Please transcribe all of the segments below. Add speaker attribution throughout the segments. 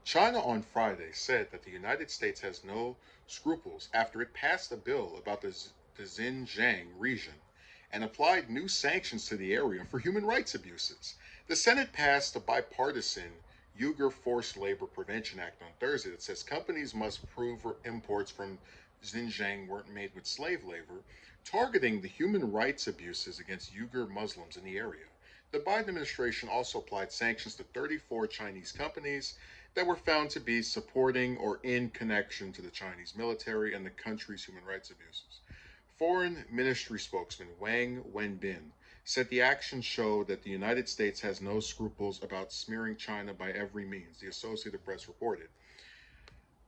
Speaker 1: China on Friday said that the United States has no scruples after it passed a bill about the Xinjiang region and applied new sanctions to the area for human rights abuses. The Senate passed a bipartisan Uyghur Forced Labor Prevention Act on Thursday that says companies must prove imports from Xinjiang weren't made with slave labor, targeting the human rights abuses against Uyghur Muslims in the area. The Biden administration also applied sanctions to 34 Chinese companies that were found to be supporting or in connection to the Chinese military and the country's human rights abuses. Foreign Ministry spokesman Wang Wenbin said the actions show that the United States has no scruples about smearing China by every means, the Associated Press reported.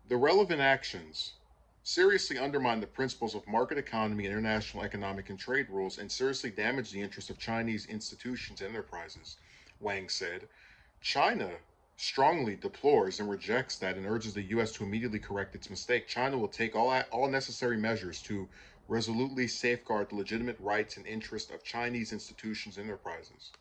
Speaker 1: The relevant actions seriously undermine the principles of market economy and international economic and trade rules and seriously damage the interests of Chinese institutions and enterprises, Wang said. China strongly deplores and rejects that and urges the U.S. to immediately correct its mistake. China will take all necessary measures to resolutely safeguard the legitimate rights and interests of Chinese institutions and enterprises.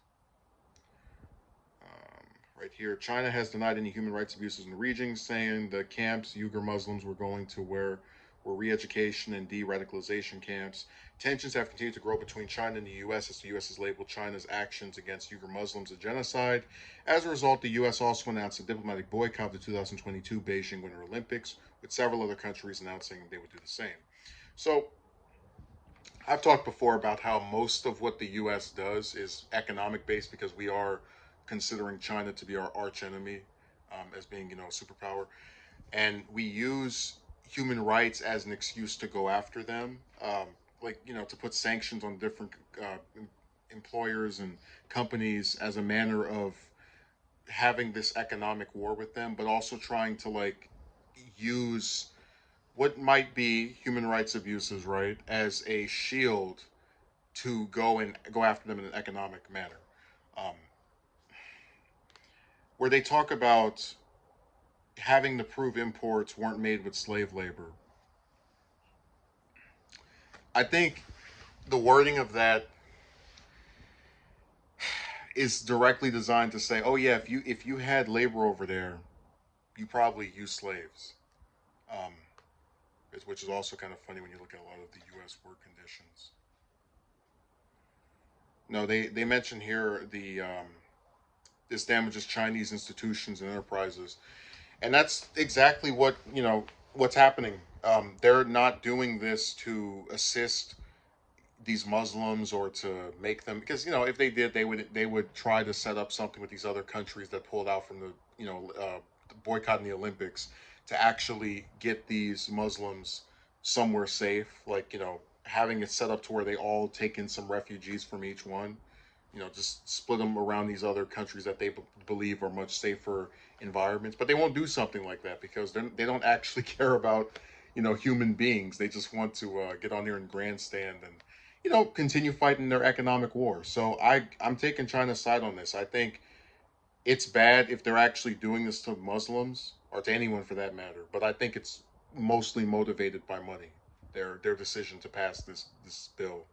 Speaker 1: Right here, China has denied any human rights abuses in the region, saying the camps Uyghur Muslims were going to where were re-education and de-radicalization camps. Tensions have continued to grow between China and the U.S. as the U.S. has labeled China's actions against Uyghur Muslims as genocide. As a result, the U.S. also announced a diplomatic boycott of the 2022 Beijing Winter Olympics, with several other countries announcing they would do the same. So, I've talked before about how most of what the U.S. does is economic based because we are considering China to be our arch enemy, as being, a superpower, and we use human rights as an excuse to go after them, like, to put sanctions on different employers and companies as a manner of having this economic war with them, but also trying to like use what might be human rights abuses, right, as a shield to go after them in an economic manner. Um, where they talk about having to prove imports weren't made with slave labor. I think the wording of that is directly designed to say, oh yeah, if you had labor over there, you probably used slaves. Um, which is also kind of funny when you look at a lot of the U.S. work conditions. No, they mention here the this damages Chinese institutions and enterprises, and that's exactly what's happening. They're not doing this to assist these Muslims or to make them, because if they did, they would try to set up something with these other countries that pulled out from the boycotting the Olympics to actually get these Muslims somewhere safe, like having it set up to where they all take in some refugees from each one, just split them around these other countries that they believe are much safer environments. But they won't do something like that because they don't actually care about human beings. They just want to get on there and grandstand and continue fighting their economic war. So I'm taking China's side on this. I think it's bad if they're actually doing this to Muslims or to anyone for that matter. But I think it's mostly motivated by money. Their decision to pass this bill.